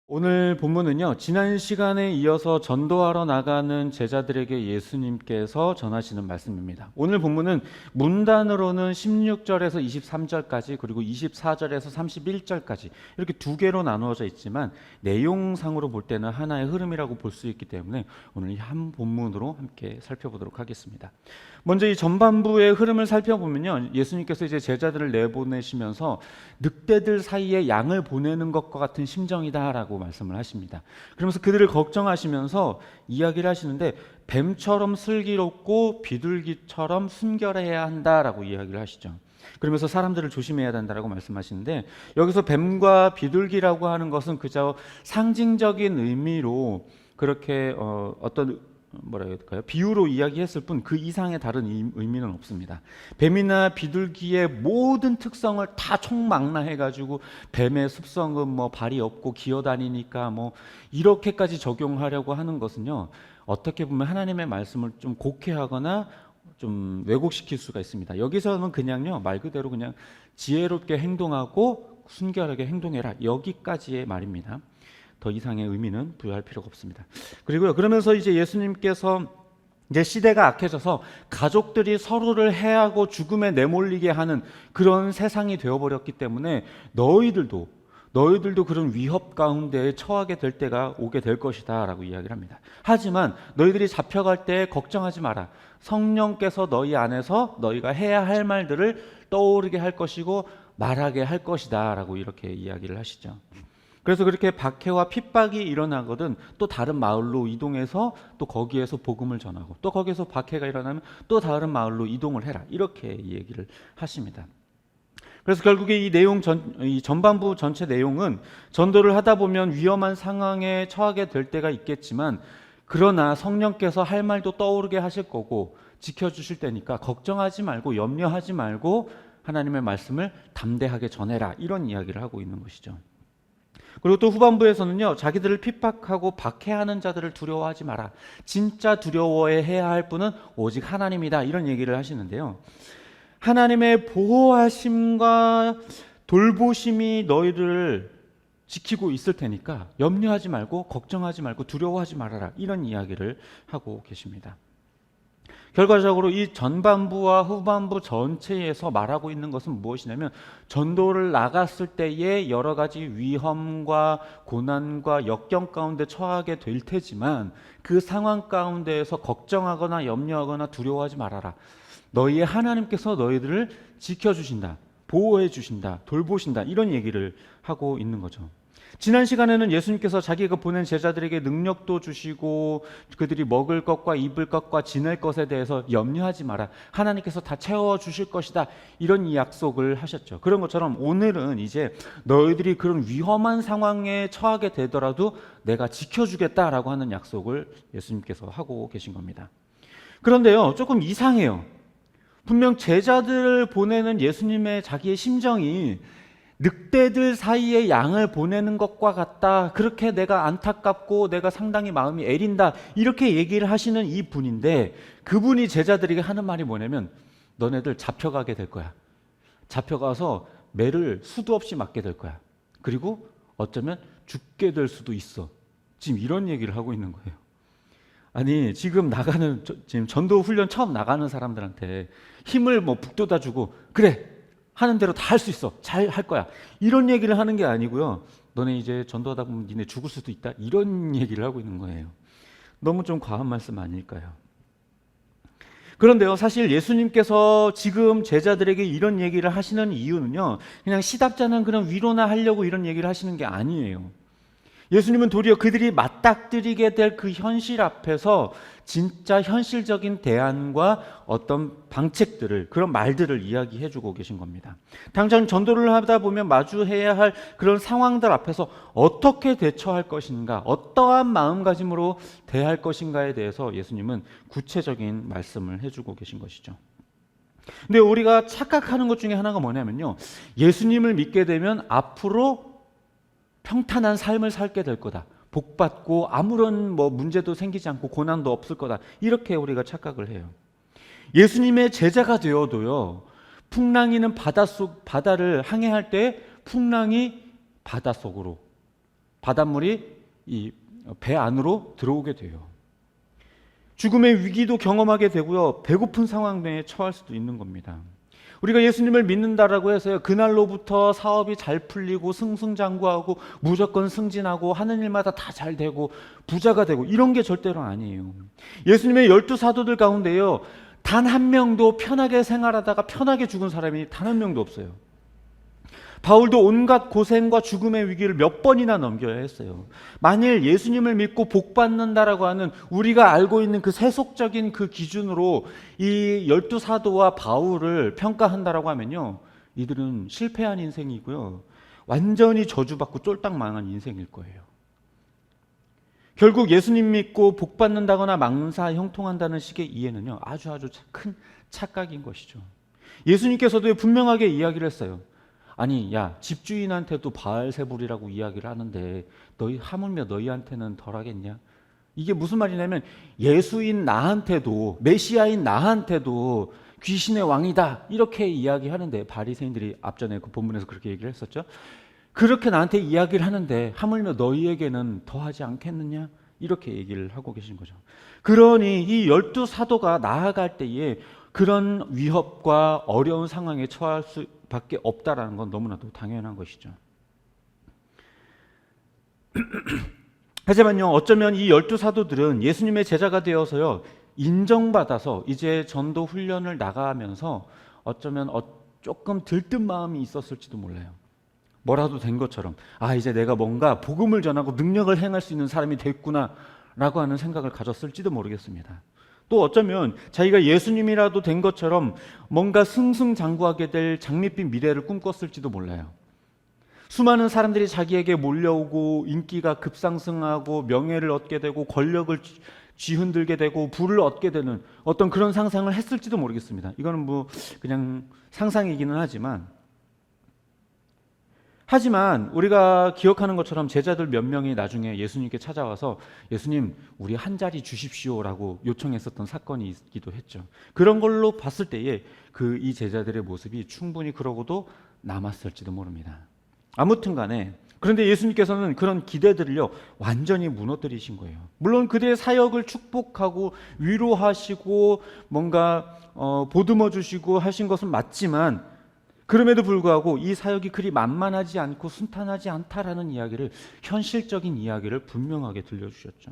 오늘 본문은요, 지난 시간에 이어서 전도하러 나가는 제자들에게 예수님께서 전하시는 말씀입니다. 오늘 본문은 문단으로는 16절에서 23절까지 그리고 24절에서 31절까지 이렇게 두 개로 나누어져 있지만 내용상으로 볼 때는 하나의 흐름이라고 볼 수 있기 때문에 오늘 이 한 본문으로 함께 살펴보도록 하겠습니다. 먼저 이 전반부의 흐름을 살펴보면요, 예수님께서 이제 제자들을 내보내시면서 늑대들 사이에 양을 보내는 것과 같은 심정이다라고 말씀을 하십니다. 그러면서 그들을 걱정하시면서 이야기를 하시는데 뱀처럼 슬기롭고 비둘기처럼 순결해야 한다라고 이야기를 하시죠. 그러면서 사람들을 조심해야 된다라고 말씀하시는데, 여기서 뱀과 비둘기라고 하는 것은 그저 상징적인 의미로 그렇게 어떤 뭐라 해야 될까요? 비유로 이야기했을 뿐 그 이상의 다른 의미는 없습니다. 뱀이나 비둘기의 모든 특성을 다 총망라해가지고 뱀의 습성은 뭐 발이 없고 기어다니니까 뭐 이렇게까지 적용하려고 하는 것은요, 어떻게 보면 하나님의 말씀을 좀 곡해하거나 좀 왜곡시킬 수가 있습니다. 여기서는 그냥요, 말 그대로 그냥 지혜롭게 행동하고 순결하게 행동해라, 여기까지의 말입니다. 더 이상의 의미는 부여할 필요가 없습니다. 그리고요, 그러면서 이제 예수님께서 이제 시대가 악해져서 가족들이 서로를 해하고 죽음에 내몰리게 하는 그런 세상이 되어버렸기 때문에 너희들도 그런 위협 가운데에 처하게 될 때가 오게 될 것이다 라고 이야기를 합니다. 하지만 너희들이 잡혀갈 때 걱정하지 마라. 성령께서 너희 안에서 너희가 해야 할 말들을 떠오르게 할 것이고 말하게 할 것이다 라고 이렇게 이야기를 하시죠. 그래서 그렇게 박해와 핍박이 일어나거든 또 다른 마을로 이동해서 또 거기에서 복음을 전하고, 또 거기에서 박해가 일어나면 또 다른 마을로 이동을 해라, 이렇게 얘기를 하십니다. 그래서 결국에 이 전반부 전체 내용은 전도를 하다 보면 위험한 상황에 처하게 될 때가 있겠지만, 그러나 성령께서 할 말도 떠오르게 하실 거고 지켜주실 때니까 걱정하지 말고 염려하지 말고 하나님의 말씀을 담대하게 전해라, 이런 이야기를 하고 있는 것이죠. 그리고 또 후반부에서는요, 자기들을 핍박하고 박해하는 자들을 두려워하지 마라. 진짜 두려워해야 할 분은 오직 하나님이다, 이런 얘기를 하시는데요. 하나님의 보호하심과 돌보심이 너희들을 지키고 있을 테니까 염려하지 말고 걱정하지 말고 두려워하지 말아라, 이런 이야기를 하고 계십니다. 결과적으로 이 전반부와 후반부 전체에서 말하고 있는 것은 무엇이냐면, 전도를 나갔을 때의 여러 가지 위험과 고난과 역경 가운데 처하게 될 테지만 그 상황 가운데에서 걱정하거나 염려하거나 두려워하지 말아라. 너희의 하나님께서 너희들을 지켜주신다, 보호해 주신다, 돌보신다, 이런 얘기를 하고 있는 거죠. 지난 시간에는 예수님께서 자기가 보낸 제자들에게 능력도 주시고 그들이 먹을 것과 입을 것과 지낼 것에 대해서 염려하지 마라, 하나님께서 다 채워주실 것이다, 이런 약속을 하셨죠. 그런 것처럼 오늘은 이제 너희들이 그런 위험한 상황에 처하게 되더라도 내가 지켜주겠다라고 하는 약속을 예수님께서 하고 계신 겁니다. 그런데요, 조금 이상해요. 분명 제자들을 보내는 예수님의 자기의 심정이 늑대들 사이에 양을 보내는 것과 같다, 그렇게 내가 안타깝고 내가 상당히 마음이 애린다, 이렇게 얘기를 하시는 이 분인데, 그분이 제자들에게 하는 말이 뭐냐면, 너네들 잡혀가게 될 거야. 잡혀가서 매를 수도 없이 맞게 될 거야. 그리고 어쩌면 죽게 될 수도 있어. 지금 이런 얘기를 하고 있는 거예요. 아니, 지금 지금 전도 훈련 처음 나가는 사람들한테 힘을 북돋아 주고, 그래, 하는 대로 다 할 수 있어, 잘 할 거야, 이런 얘기를 하는 게 아니고요, 너네 이제 전도하다 보면 니네 죽을 수도 있다, 이런 얘기를 하고 있는 거예요. 너무 좀 과한 말씀 아닐까요? 그런데요, 사실 예수님께서 지금 제자들에게 이런 얘기를 하시는 이유는요, 그냥 시답잖은 그런 위로나 하려고 이런 얘기를 하시는 게 아니에요. 예수님은 도리어 그들이 맞닥뜨리게 될 그 현실 앞에서 진짜 현실적인 대안과 어떤 방책들을, 그런 말들을 이야기해 주고 계신 겁니다. 당장 전도를 하다 보면 마주해야 할 그런 상황들 앞에서 어떻게 대처할 것인가, 어떠한 마음가짐으로 대할 것인가에 대해서 예수님은 구체적인 말씀을 해주고 계신 것이죠. 근데 우리가 착각하는 것 중에 하나가 뭐냐면요, 예수님을 믿게 되면 앞으로 평탄한 삶을 살게 될 거다, 복받고 아무런 문제도 생기지 않고 고난도 없을 거다, 이렇게 우리가 착각을 해요. 예수님의 제자가 되어도요, 풍랑이는 바다를 항해할 때 풍랑이 바닷속으로 바닷물이 이 배 안으로 들어오게 돼요. 죽음의 위기도 경험하게 되고요. 배고픈 상황에 처할 수도 있는 겁니다. 우리가 예수님을 믿는다라고 해서요, 그날로부터 사업이 잘 풀리고 승승장구하고 무조건 승진하고 하는 일마다 다 잘 되고 부자가 되고 이런 게 절대로 아니에요. 예수님의 12사도들 가운데요, 단 한 명도 편하게 생활하다가 편하게 죽은 사람이 단 한 명도 없어요. 바울도 온갖 고생과 죽음의 위기를 몇 번이나 넘겨야 했어요. 만일 예수님을 믿고 복 받는다라고 하는 우리가 알고 있는 그 세속적인 그 기준으로 이 12사도와 바울을 평가한다라고 하면요, 이들은 실패한 인생이고요, 완전히 저주받고 쫄딱 망한 인생일 거예요. 결국 예수님 믿고 복 받는다거나 망사 형통한다는 식의 이해는요, 아주 큰 착각인 것이죠. 예수님께서도 분명하게 이야기를 했어요. 아니, 야, 집주인한테도 바알세불이라고 이야기를 하는데 너희 하물며 너희한테는 덜하겠냐? 이게 무슨 말이냐면 예수인 나한테도, 메시아인 나한테도 귀신의 왕이다 이렇게 이야기하는데, 바리새인들이 앞전에 그 본문에서 그렇게 얘기를 했었죠. 그렇게 나한테 이야기를 하는데 하물며 너희에게는 더하지 않겠느냐? 이렇게 얘기를 하고 계신 거죠. 그러니 이 12사도가 나아갈 때에 그런 위협과 어려운 상황에 처할 수밖에 없다라는 건 너무나도 당연한 것이죠. 하지만요, 어쩌면 이 12사도들은 예수님의 제자가 되어서요, 인정받아서 이제 전도 훈련을 나가면서 어쩌면 조금 들뜬 마음이 있었을지도 몰라요. 뭐라도 된 것처럼, 아, 이제 내가 뭔가 복음을 전하고 능력을 행할 수 있는 사람이 됐구나 라고 하는 생각을 가졌을지도 모르겠습니다. 또 어쩌면 자기가 예수님이라도 된 것처럼 뭔가 승승장구하게 될 장밋빛 미래를 꿈꿨을지도 몰라요. 수많은 사람들이 자기에게 몰려오고 인기가 급상승하고 명예를 얻게 되고 권력을 쥐흔들게 되고 부를 얻게 되는 어떤 그런 상상을 했을지도 모르겠습니다. 이거는 뭐 그냥 상상이기는 하지만 우리가 기억하는 것처럼 제자들 몇 명이 나중에 예수님께 찾아와서 예수님, 우리 한 자리 주십시오라고 요청했었던 사건이 있기도 했죠. 그런 걸로 봤을 때에 이 제자들의 모습이 충분히 그러고도 남았을지도 모릅니다. 아무튼 간에, 그런데 예수님께서는 그런 기대들을요, 완전히 무너뜨리신 거예요. 물론 그들의 사역을 축복하고 위로하시고 뭔가 보듬어 주시고 하신 것은 맞지만, 그럼에도 불구하고 이 사역이 그리 만만하지 않고 순탄하지 않다라는 이야기를, 현실적인 이야기를 분명하게 들려주셨죠.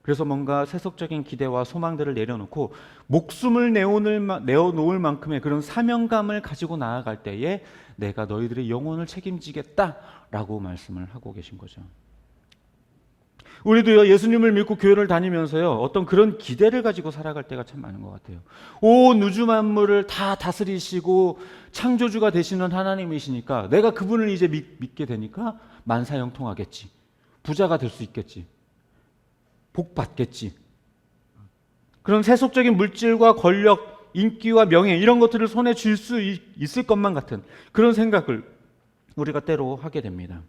그래서 뭔가 세속적인 기대와 소망들을 내려놓고 목숨을 내어놓을 만큼의 그런 사명감을 가지고 나아갈 때에 내가 너희들의 영혼을 책임지겠다라고 말씀을 하고 계신 거죠. 우리도요, 예수님을 믿고 교회를 다니면서요, 어떤 그런 기대를 가지고 살아갈 때가 참 많은 것 같아요. 온 우주 만물을 다 다스리시고 창조주가 되시는 하나님이시니까 내가 그분을 이제 믿게 되니까 만사형통하겠지, 부자가 될 수 있겠지, 복 받겠지. 그런 세속적인 물질과 권력, 인기와 명예 이런 것들을 손에 쥘 수 있을 것만 같은 그런 생각을 우리가 때로 하게 됩니다.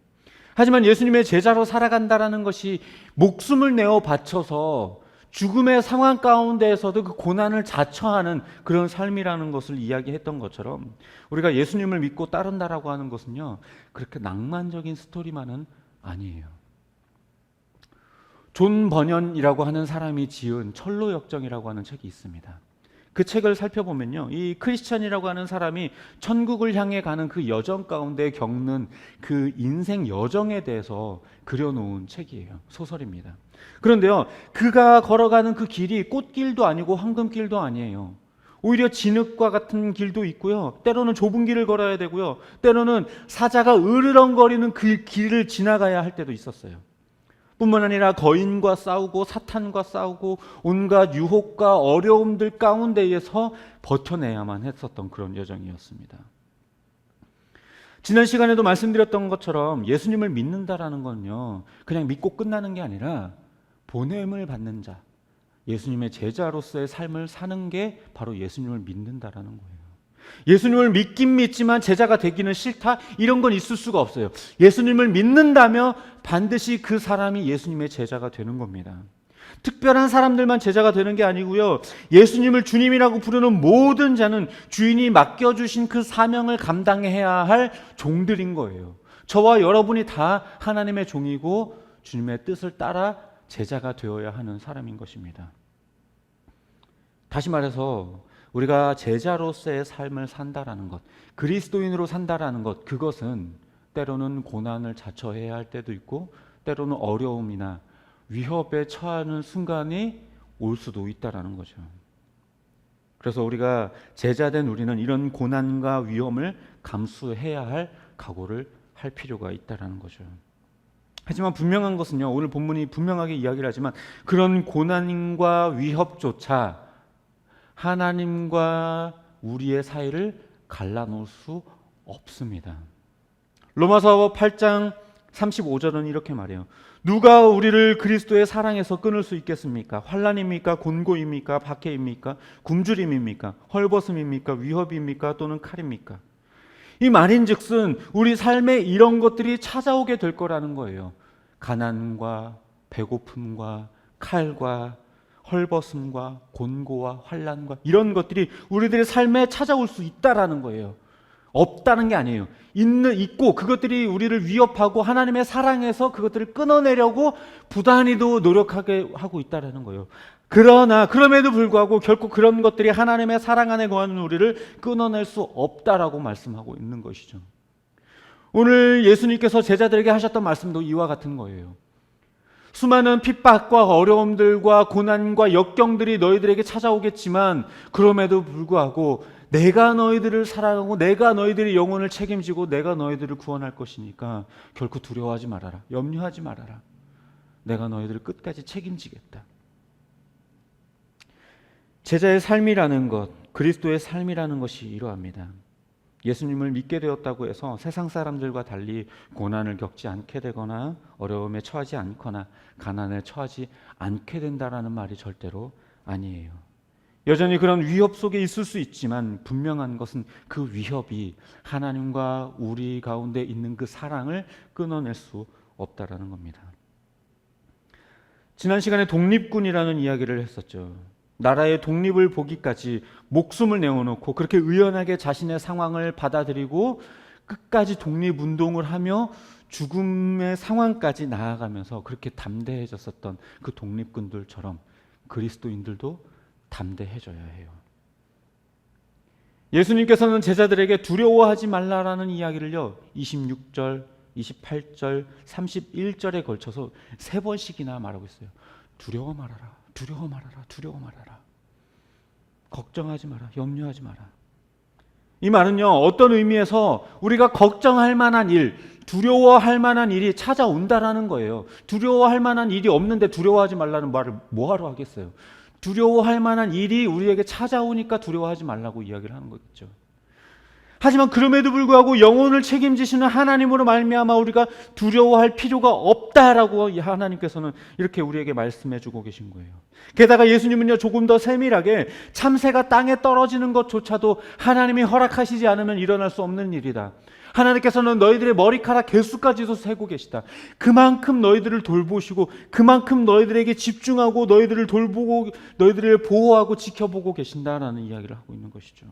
하지만 예수님의 제자로 살아간다라는 것이 목숨을 내어 바쳐서 죽음의 상황 가운데에서도 그 고난을 자처하는 그런 삶이라는 것을 이야기했던 것처럼, 우리가 예수님을 믿고 따른다라고 하는 것은요, 그렇게 낭만적인 스토리만은 아니에요. 존 버년이라고 하는 사람이 지은 철로역정이라고 하는 책이 있습니다. 그 책을 살펴보면요, 이 크리스찬이라고 하는 사람이 천국을 향해 가는 그 여정 가운데 겪는 그 인생 여정에 대해서 그려놓은 책이에요. 소설입니다. 그런데요, 그가 걸어가는 그 길이 꽃길도 아니고 황금길도 아니에요. 오히려 진흙과 같은 길도 있고요, 때로는 좁은 길을 걸어야 되고요, 때로는 사자가 으르렁거리는 그 길을 지나가야 할 때도 있었어요. 뿐만 아니라 거인과 싸우고 사탄과 싸우고 온갖 유혹과 어려움들 가운데에서 버텨내야만 했었던 그런 여정이었습니다. 지난 시간에도 말씀드렸던 것처럼 예수님을 믿는다라는 건요, 그냥 믿고 끝나는 게 아니라 보냄을 받는 자, 예수님의 제자로서의 삶을 사는 게 바로 예수님을 믿는다라는 거예요. 예수님을 믿긴 믿지만 제자가 되기는 싫다, 이런 건 있을 수가 없어요. 예수님을 믿는다며 반드시 그 사람이 예수님의 제자가 되는 겁니다. 특별한 사람들만 제자가 되는 게 아니고요, 예수님을 주님이라고 부르는 모든 자는 주인이 맡겨주신 그 사명을 감당해야 할 종들인 거예요. 저와 여러분이 다 하나님의 종이고 주님의 뜻을 따라 제자가 되어야 하는 사람인 것입니다. 다시 말해서 우리가 제자로서의 삶을 산다라는 것, 그리스도인으로 산다라는 것, 그것은 때로는 고난을 자처해야 할 때도 있고 때로는 어려움이나 위협에 처하는 순간이 올 수도 있다라는 거죠. 그래서 우리가 제자된 우리는 이런 고난과 위험을 감수해야 할 각오를 할 필요가 있다라는 거죠. 하지만 분명한 것은요, 오늘 본문이 분명하게 이야기를 하지만 그런 고난과 위협조차 하나님과 우리의 사이를 갈라놓을 수 없습니다. 로마서 8장 35절은 이렇게 말해요. 누가 우리를 그리스도의 사랑에서 끊을 수 있겠습니까? 환난입니까? 곤고입니까? 박해입니까? 굶주림입니까? 헐벗음입니까? 위협입니까? 또는 칼입니까? 이 말인즉슨 우리 삶에 이런 것들이 찾아오게 될 거라는 거예요. 가난과 배고픔과 칼과 헐벗음과 곤고와 환난과 이런 것들이 우리들의 삶에 찾아올 수 있다라는 거예요. 없다는 게 아니에요. 있고 그것들이 우리를 위협하고 하나님의 사랑에서 그것들을 끊어내려고 부단히도 노력하게 하고 있다라는 거예요. 그러나 그럼에도 불구하고 결코 그런 것들이 하나님의 사랑 안에 거하는 우리를 끊어낼 수 없다라고 말씀하고 있는 것이죠. 오늘 예수님께서 제자들에게 하셨던 말씀도 이와 같은 거예요. 수많은 핍박과 어려움들과 고난과 역경들이 너희들에게 찾아오겠지만 그럼에도 불구하고 내가 너희들을 사랑하고 내가 너희들의 영혼을 책임지고 내가 너희들을 구원할 것이니까 결코 두려워하지 말아라. 염려하지 말아라. 내가 너희들을 끝까지 책임지겠다. 제자의 삶이라는 것, 그리스도의 삶이라는 것이 이러합니다. 예수님을 믿게 되었다고 해서 세상 사람들과 달리 고난을 겪지 않게 되거나 어려움에 처하지 않거나 가난에 처하지 않게 된다라는 말이 절대로 아니에요. 여전히 그런 위협 속에 있을 수 있지만 분명한 것은 그 위협이 하나님과 우리 가운데 있는 그 사랑을 끊어낼 수 없다라는 겁니다. 지난 시간에 독립군이라는 이야기를 했었죠. 나라의 독립을 보기까지 목숨을 내어놓고 그렇게 의연하게 자신의 상황을 받아들이고 끝까지 독립운동을 하며 죽음의 상황까지 나아가면서 그렇게 담대해졌었던 그 독립군들처럼 그리스도인들도 담대해져야 해요. 예수님께서는 제자들에게 두려워하지 말라라는 이야기를요 26절, 28절, 31절에 걸쳐서 3번씩이나 말하고 있어요. 두려워 말아라, 두려워 말아라, 두려워 말아라. 걱정하지 마라, 염려하지 마라. 이 말은요 어떤 의미에서 우리가 걱정할 만한 일, 두려워할 만한 일이 찾아온다라는 거예요. 두려워할 만한 일이 없는데 두려워하지 말라는 말을 뭐하러 하겠어요. 두려워할 만한 일이 우리에게 찾아오니까 두려워하지 말라고 이야기를 하는 거겠죠. 하지만 그럼에도 불구하고 영혼을 책임지시는 하나님으로 말미암아 우리가 두려워할 필요가 없다라고 하나님께서는 이렇게 우리에게 말씀해 주고 계신 거예요. 게다가 예수님은요 조금 더 세밀하게 참새가 땅에 떨어지는 것조차도 하나님이 허락하시지 않으면 일어날 수 없는 일이다. 하나님께서는 너희들의 머리카락 개수까지도 세고 계시다. 그만큼 너희들을 돌보시고 그만큼 너희들에게 집중하고 너희들을 돌보고 너희들을 보호하고 지켜보고 계신다라는 이야기를 하고 있는 것이죠.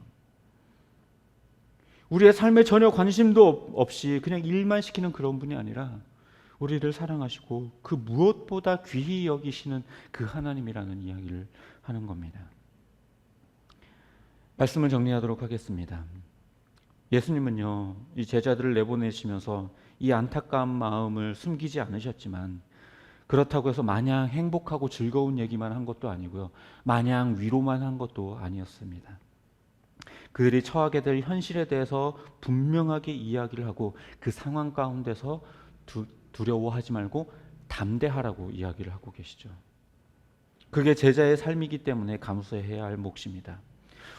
우리의 삶에 전혀 관심도 없이 그냥 일만 시키는 그런 분이 아니라 우리를 사랑하시고 그 무엇보다 귀히 여기시는 그 하나님이라는 이야기를 하는 겁니다. 말씀을 정리하도록 하겠습니다. 예수님은요 이 제자들을 내보내시면서 이 안타까운 마음을 숨기지 않으셨지만 그렇다고 해서 마냥 행복하고 즐거운 얘기만 한 것도 아니고요 마냥 위로만 한 것도 아니었습니다. 그들이 처하게 될 현실에 대해서 분명하게 이야기를 하고 그 상황 가운데서 두려워하지 말고 담대하라고 이야기를 하고 계시죠. 그게 제자의 삶이기 때문에 감수해야 할 몫입니다.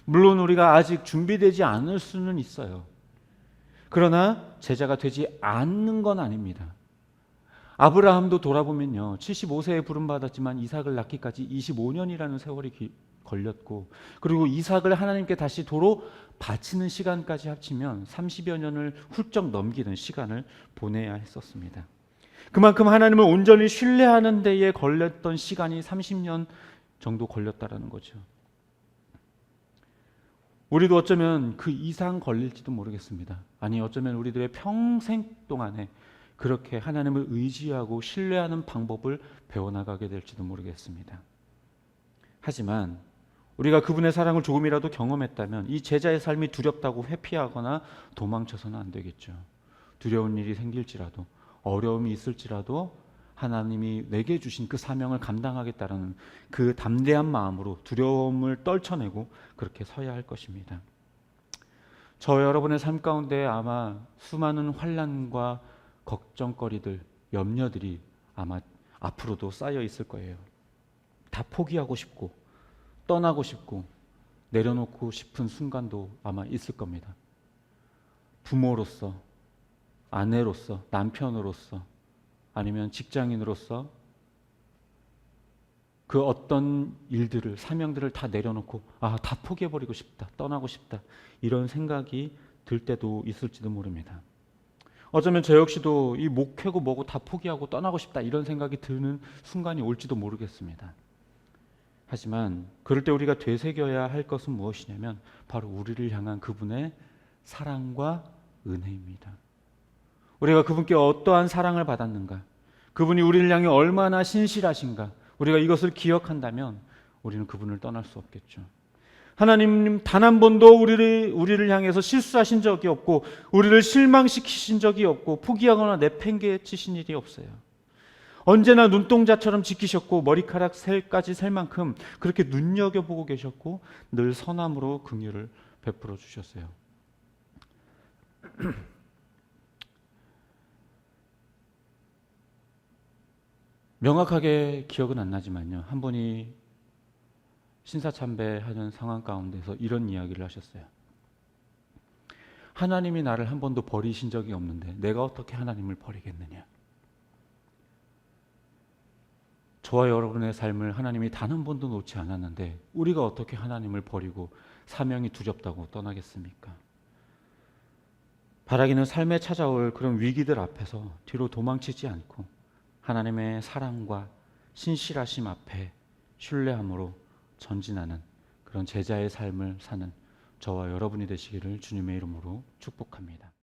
물론 우리가 아직 준비되지 않을 수는 있어요. 그러나 제자가 되지 않는 건 아닙니다. 아브라함도 돌아보면요 75세에 부름받았지만 이삭을 낳기까지 25년이라는 세월이 걸렸고 그리고 이삭을 하나님께 다시 도로 바치는 시간까지 합치면 30여 년을 훌쩍 넘기는 시간을 보내야 했었습니다. 그만큼 하나님을 온전히 신뢰하는 데에 걸렸던 시간이 30년 정도 걸렸다라는 거죠. 우리도 어쩌면 그 이상 걸릴지도 모르겠습니다. 아니 어쩌면 우리들의 평생 동안에 그렇게 하나님을 의지하고 신뢰하는 방법을 배워나가게 될지도 모르겠습니다. 하지만 우리가 그분의 사랑을 조금이라도 경험했다면 이 제자의 삶이 두렵다고 회피하거나 도망쳐서는 안 되겠죠. 두려운 일이 생길지라도 어려움이 있을지라도 하나님이 내게 주신 그 사명을 감당하겠다는 그 담대한 마음으로 두려움을 떨쳐내고 그렇게 서야 할 것입니다. 저 여러분의 삶 가운데 아마 수많은 환난과 걱정거리들, 염려들이 아마 앞으로도 쌓여 있을 거예요. 다 포기하고 싶고 떠나고 싶고 내려놓고 싶은 순간도 아마 있을 겁니다. 부모로서, 아내로서, 남편으로서, 아니면 직장인으로서 그 어떤 일들을, 사명들을 다 내려놓고 다 포기해버리고 싶다, 떠나고 싶다 이런 생각이 들 때도 있을지도 모릅니다. 어쩌면 저 역시도 이 목회고 뭐고 다 포기하고 떠나고 싶다 이런 생각이 드는 순간이 올지도 모르겠습니다. 하지만 그럴 때 우리가 되새겨야 할 것은 무엇이냐면 바로 우리를 향한 그분의 사랑과 은혜입니다. 우리가 그분께 어떠한 사랑을 받았는가, 그분이 우리를 향해 얼마나 신실하신가, 우리가 이것을 기억한다면 우리는 그분을 떠날 수 없겠죠. 하나님 단 한 번도 우리를 향해서 실수하신 적이 없고 우리를 실망시키신 적이 없고 포기하거나 내팽개치신 일이 없어요. 언제나 눈동자처럼 지키셨고 머리카락 셀까지 셀 만큼 그렇게 눈여겨보고 계셨고 늘 선함으로 긍휼을 베풀어 주셨어요. 명확하게 기억은 안 나지만요, 한 분이 신사참배하는 상황 가운데서 이런 이야기를 하셨어요. 하나님이 나를 한 번도 버리신 적이 없는데 내가 어떻게 하나님을 버리겠느냐. 저와 여러분의 삶을 하나님이 단 한 번도 놓지 않았는데 우리가 어떻게 하나님을 버리고 사명이 두렵다고 떠나겠습니까? 바라기는 삶에 찾아올 그런 위기들 앞에서 뒤로 도망치지 않고 하나님의 사랑과 신실하심 앞에 신뢰함으로 전진하는 그런 제자의 삶을 사는 저와 여러분이 되시기를 주님의 이름으로 축복합니다.